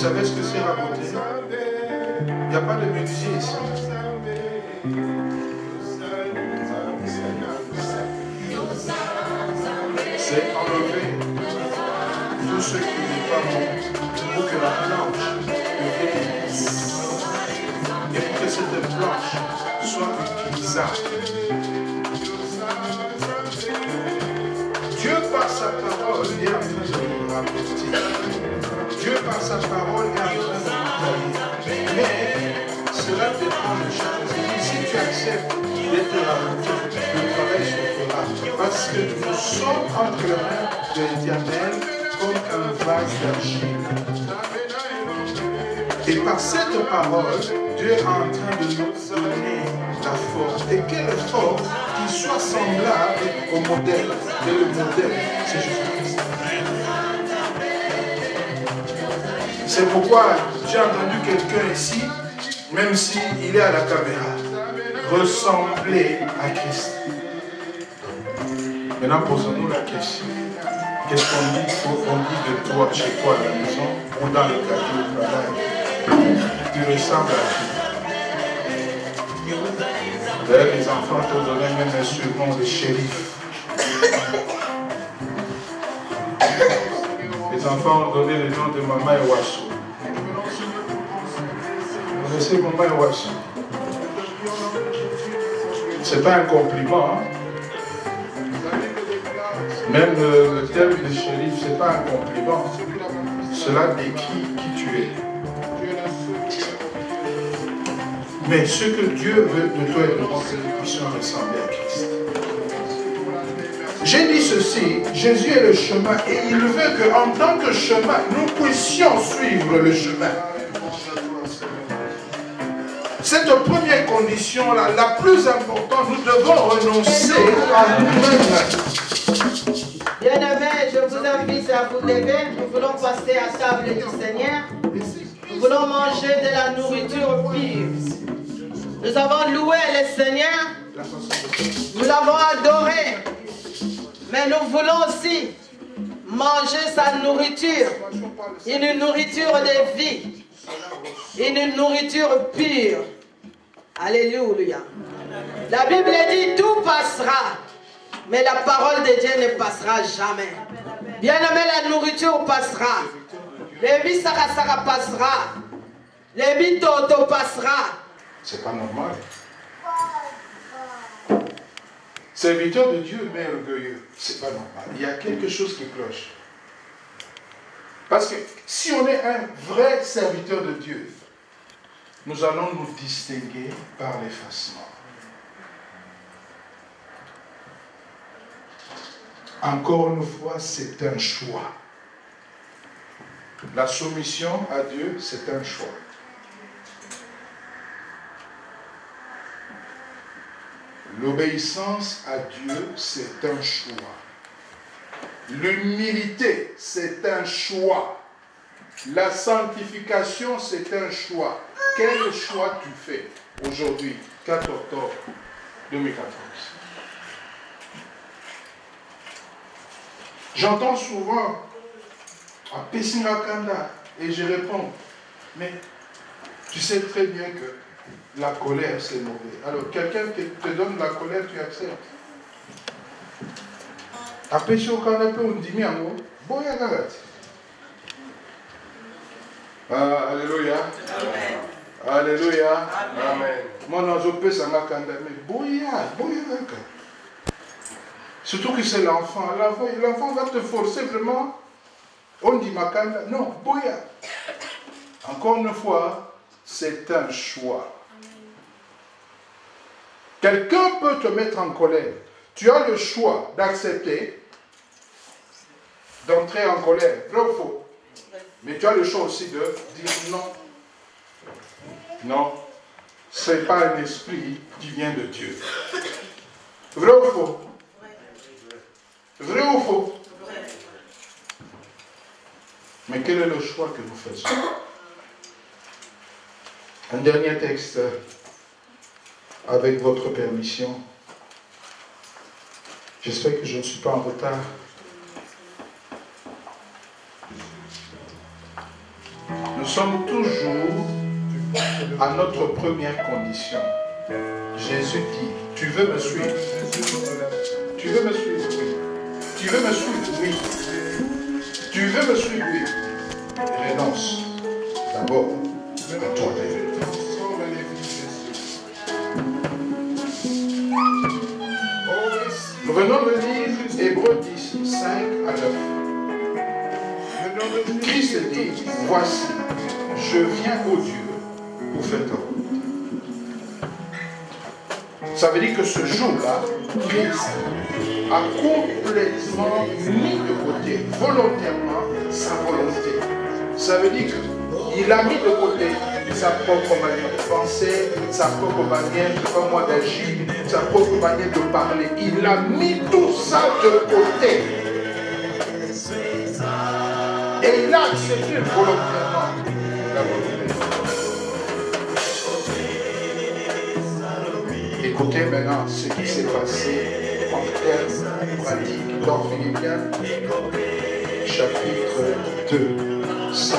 savez ce que c'est la beauté? Il n'y a pas de menuisier ici. C'est enlever tout ce qui n'est pas bon pour que la planche devienne lisse. Et pour que cette planche soit utilisable. Dieu par sa parole est en train de nous raconter. Dieu par sa parole est en train de nous tailler. Mais cela dépend de chaque chose. Si tu acceptes d'être raconté, le travail se fera. Parce que nous sommes entre les mains de l'Éternel comme un vase d'argile. Et par cette parole, Dieu est en train de nous donner la force. Et quelle force qui soit semblable au modèle. Et le modèle, c'est Jésus-Christ. C'est pourquoi j'ai entendu quelqu'un ici, même s'il est à la caméra, ressembler à Christ. Maintenant, posons-nous la question. Qu'est-ce qu'on dit de toi, chez toi, à la maison, ou dans le quartier au travail? Tu ressembles à qui? D'ailleurs, les enfants t'ont donné même un surnom de shérif. Les enfants ont donné le nom de Maman Ewasso. Vous connaissez Maman Ewasso? Ce n'est pas un compliment. Hein? Même le terme de shérif, ce n'est pas un compliment. Cela décrit qui tu es. Mais ce que Dieu veut de toi et de moi, c'est que nous puissions ressembler à Christ. J'ai dit ceci, Jésus est le chemin et il veut qu'en tant que chemin, nous puissions suivre le chemin. Cette première condition-là, la plus importante, nous devons renoncer à nous-mêmes. Bien-aimés, je vous invite à vous lever. Nous voulons passer à table du Seigneur. Nous voulons manger de la nourriture pure. Nous avons loué le Seigneur. Nous l'avons adoré. Mais nous voulons aussi manger sa nourriture. Une nourriture de vie. Une nourriture pure. Alléluia. La Bible dit tout passera. Mais la parole de Dieu ne passera jamais. Bien-aimé, la nourriture passera. Le vie Sarasara passera. Le vie Toto passera. C'est pas normal. Serviteur de Dieu, mais orgueilleux. C'est pas normal. Il y a quelque chose qui cloche. Parce que si on est un vrai serviteur de Dieu, nous allons nous distinguer par l'effacement. Encore une fois, c'est un choix. La soumission à Dieu, c'est un choix. L'obéissance à Dieu, c'est un choix. L'humilité, c'est un choix. La sanctification, c'est un choix. Quel choix tu fais aujourd'hui, 4 octobre 2014? J'entends souvent à Pessinakanda et je réponds, mais tu sais très bien que la colère c'est mauvais. Alors quelqu'un qui te donne la colère, tu acceptes. À Pessinakanda, on dit mais en gros, boya galati. Alléluia. Amen. Alléluia. Amen. Mon ange Pessinakanda, mais boya galati. Surtout que c'est l'enfant. L'enfant va te forcer vraiment. On dit Makanda. Non, Boya. Encore une fois, c'est un choix. Quelqu'un peut te mettre en colère. Tu as le choix d'accepter, d'entrer en colère. Vrai ou faux? Mais tu as le choix aussi de dire non. Non, ce n'est pas un esprit qui vient de Dieu. Vrai ou faux? Vrai ou faux? Vrai. Mais quel est le choix que nous faisons? Un dernier texte, avec votre permission. J'espère que je ne suis pas en retard. Nous sommes toujours à notre première condition. Jésus dit, tu veux me suivre? Tu veux me suivre? Oui. Tu veux me suivre? Oui. Tu veux me suivre? Oui. Renonce d'abord à toi-même. Nous venons de lire Hébreux 10, 5 à 9. Christ dit, voici, je viens au Dieu pour faire ta volonté. Ça veut dire que ce jour-là, Christ a complètement mis de côté, volontairement, sa volonté. Ça veut dire qu'il a mis de côté sa propre manière de penser, sa propre manière, d'agir, sa propre manière de parler. Il a mis tout ça de côté. Et il a accepté volontairement la volonté. Écoutez maintenant ce qui s'est passé en termes pratiques dans Philippiens, chapitre 2, 5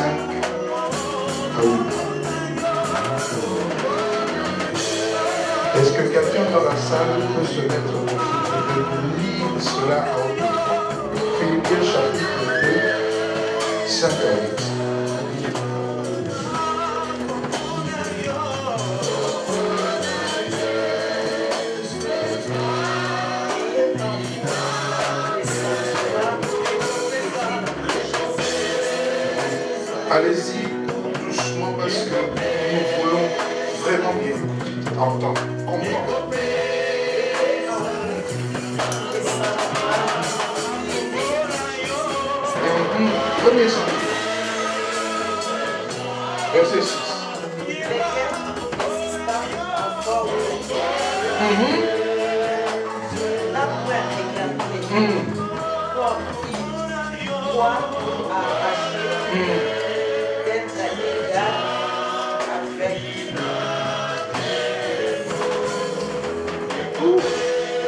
à 8. Est-ce que quelqu'un dans la salle peut se mettre au fond de lire cela à haute voix? Philippiens chapitre 2, 5 à 8. Allez-y doucement parce que nous voulons vraiment bien entendre, comprendre. Premier chapitre, verset 6.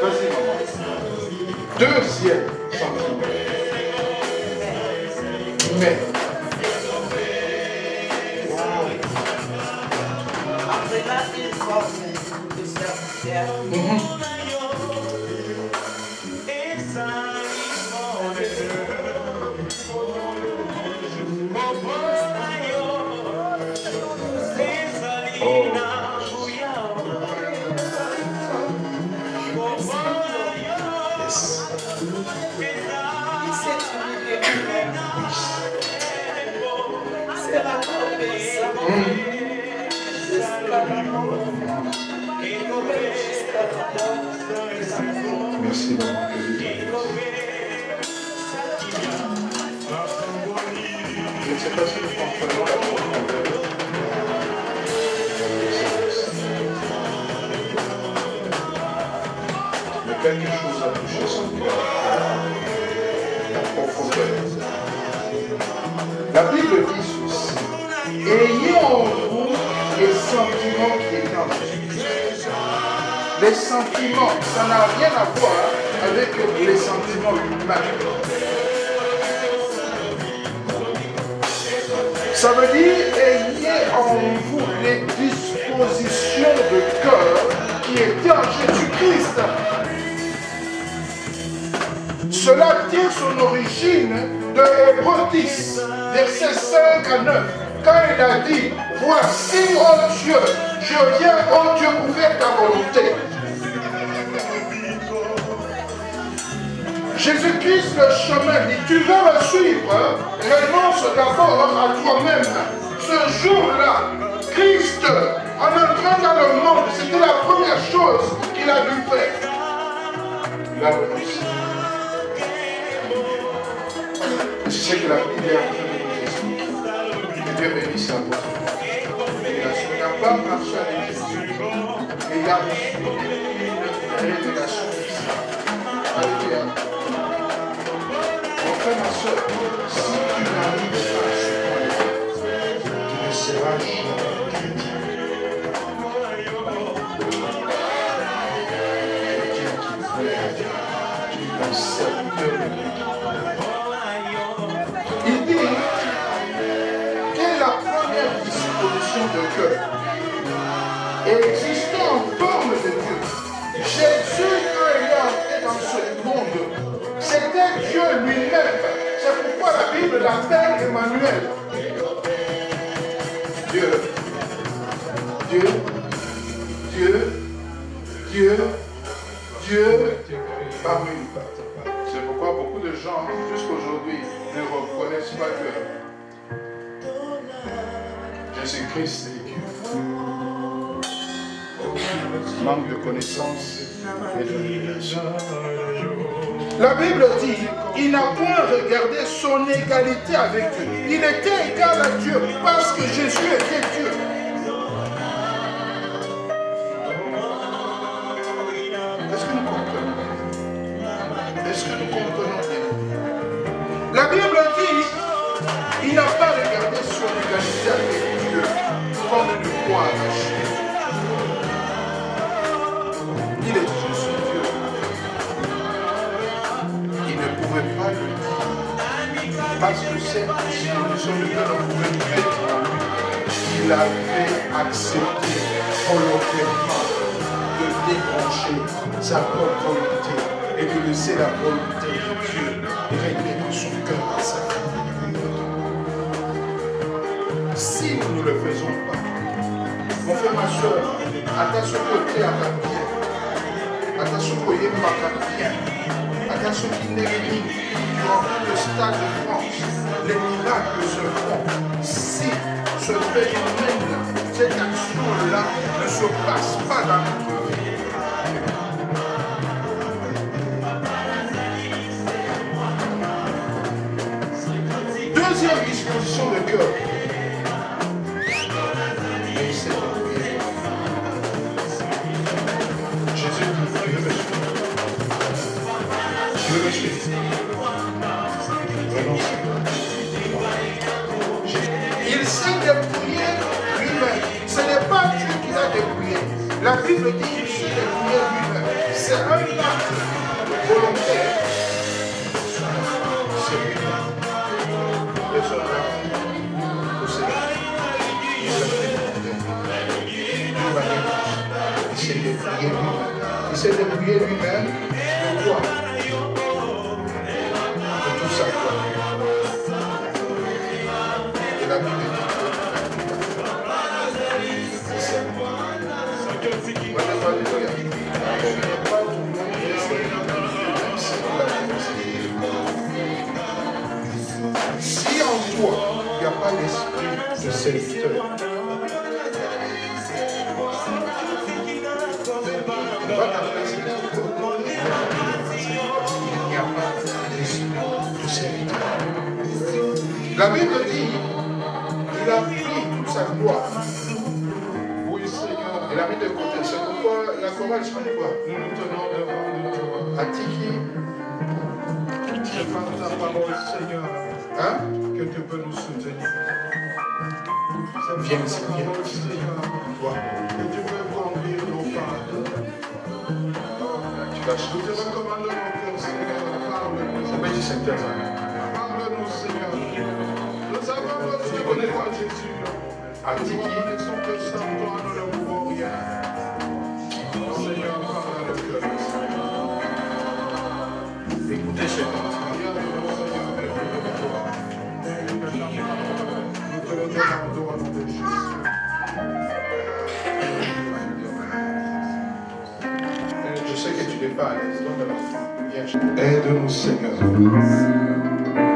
Vas-y, maman. Deuxième sentiment. Mais. Après là, il forme de serviteur. Merci, maman. Je ne sais pas si nous comprenons la profondeur. Mais quelque chose a touché son cœur. La profondeur. La Bible dit ceci. Ayez en vous les sentiments qui étaient en Jésus-Christ. Les sentiments, ça n'a rien à voir avec les sentiments humains. Ça veut dire, ayez en vous les dispositions de cœur qui étaient en Jésus-Christ. Cela tient son origine de Hébreux 10, versets 5 à 9, quand il a dit, voici, ô Dieu, je viens, ô Dieu, pour faire ta volonté. Jésus-Christ, le chemin, dit, tu veux me suivre, renonce d'abord à toi-même. Ce jour-là, Christ, en entrant dans le monde, c'était la première chose qu'il a dû faire. Il a renoncé. C'est ce que la Bible est en train de nous expliquer. Que Dieu bénisse la porte. Il n'a pas marché avec Jésus, mais il a reçu une révélation ici. Alléluia. Mon frère, ma soeur, si tu n'arrives pas à ce point-là, tu ne seras jamais chrétien. Chrétien qui plaît à Dieu, qui est un serviteur de Dieu. Il dit, quelle est la et existait en forme de Dieu. Jésus, quand il est entré dans ce monde, c'était Dieu lui-même. C'est pourquoi la Bible l'appelle Emmanuel. Dieu, Dieu, Dieu, Dieu, Dieu parmi nous. C'est pourquoi beaucoup de gens, jusqu'aujourd'hui, ne reconnaissent pas que Jésus-Christ est Dieu. Manque de connaissance et de révélation. La Bible dit, il n'a point regardé son égalité avec Dieu. Il était égal à Dieu parce que Jésus était Dieu. Est-ce que nous comprenons? Est-ce que nous comprenons bien? La Bible dit, il n'a pas regardé son égalité avec Dieu comme une croix arrachée. Il est juste Dieu. Il ne pouvait pas le dire. Parce que cette disposition de Dieu ne pouvait pas être en lui. Il avait accepté volontairement de débrancher sa propre volonté et de laisser la volonté de Dieu régner dans son cœur et sa vie. Si nous ne le faisons pas, mon frère, ma soeur, attention côté à ta pierre. Attention au bien. Attention qui négligeait durant tout le stade de France. Les miracles se font si ce phénomène-là, cette action-là ne se passe pas dans notre vie. Deuxième disposition de cœur. Il s'est dépouillé lui-même. Ce n'est pas Dieu qui l'a dépouillé. La Bible dit qu'il s'est dépouillé lui-même. C'est un acte volontaire. C'est lui-même. Il s'est dépouillé lui-même de quoi? De tout ça. Et la Bible dit si en toi, il n'y a pas l'esprit de serviteur, on va t'appeler serviteur. Il n'y a pas l'esprit de serviteur. La Bible dit, il a pris toute sa gloire. Oui, Seigneur. Il a mis de côté. C'est pourquoi la chorale se fait quoi? Nous nous tenons devant Atiki. Prépare ta parole, Seigneur. Hein? Que tu peux nous soutenir. Viens, Seigneur. Que tu peux conduire nos pas. Tu vas chanter. Nous te recommandons mon cœur, Seigneur. Parle-nous. Obéis, Seigneur. Parle-nous, Seigneur. Nous avons besoin de toi, Jésus. Atiki. Nous que sans toi, nous ne pouvons rien. Seigneur, parle à notre cœur. Écoutez, Seigneur. Je sais que tu n'es pas à l'aise. Donne l'enfant. Aide-nous, Seigneur.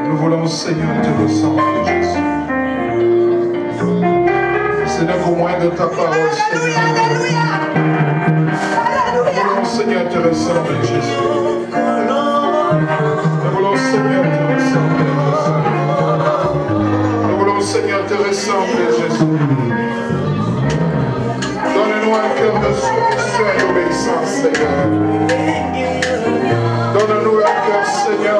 Nous voulons, Seigneur, te ressembler, Jésus. Seigneur, au moins de ta parole, Seigneur. Nous voulons, Seigneur, te ressembler, Jésus. Nous voulons, Seigneur, te ressembler, Jésus. Nous voulons, Seigneur, te ressembler, Jésus. Donne-nous un cœur de soumission et d'obéissance, Seigneur. Donne-nous un cœur, Seigneur,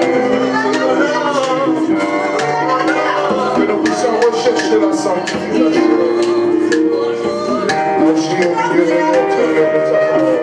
que nous puissions rechercher la sanctification. Agis au milieu de notre cœur de ta parole.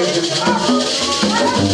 Jésus.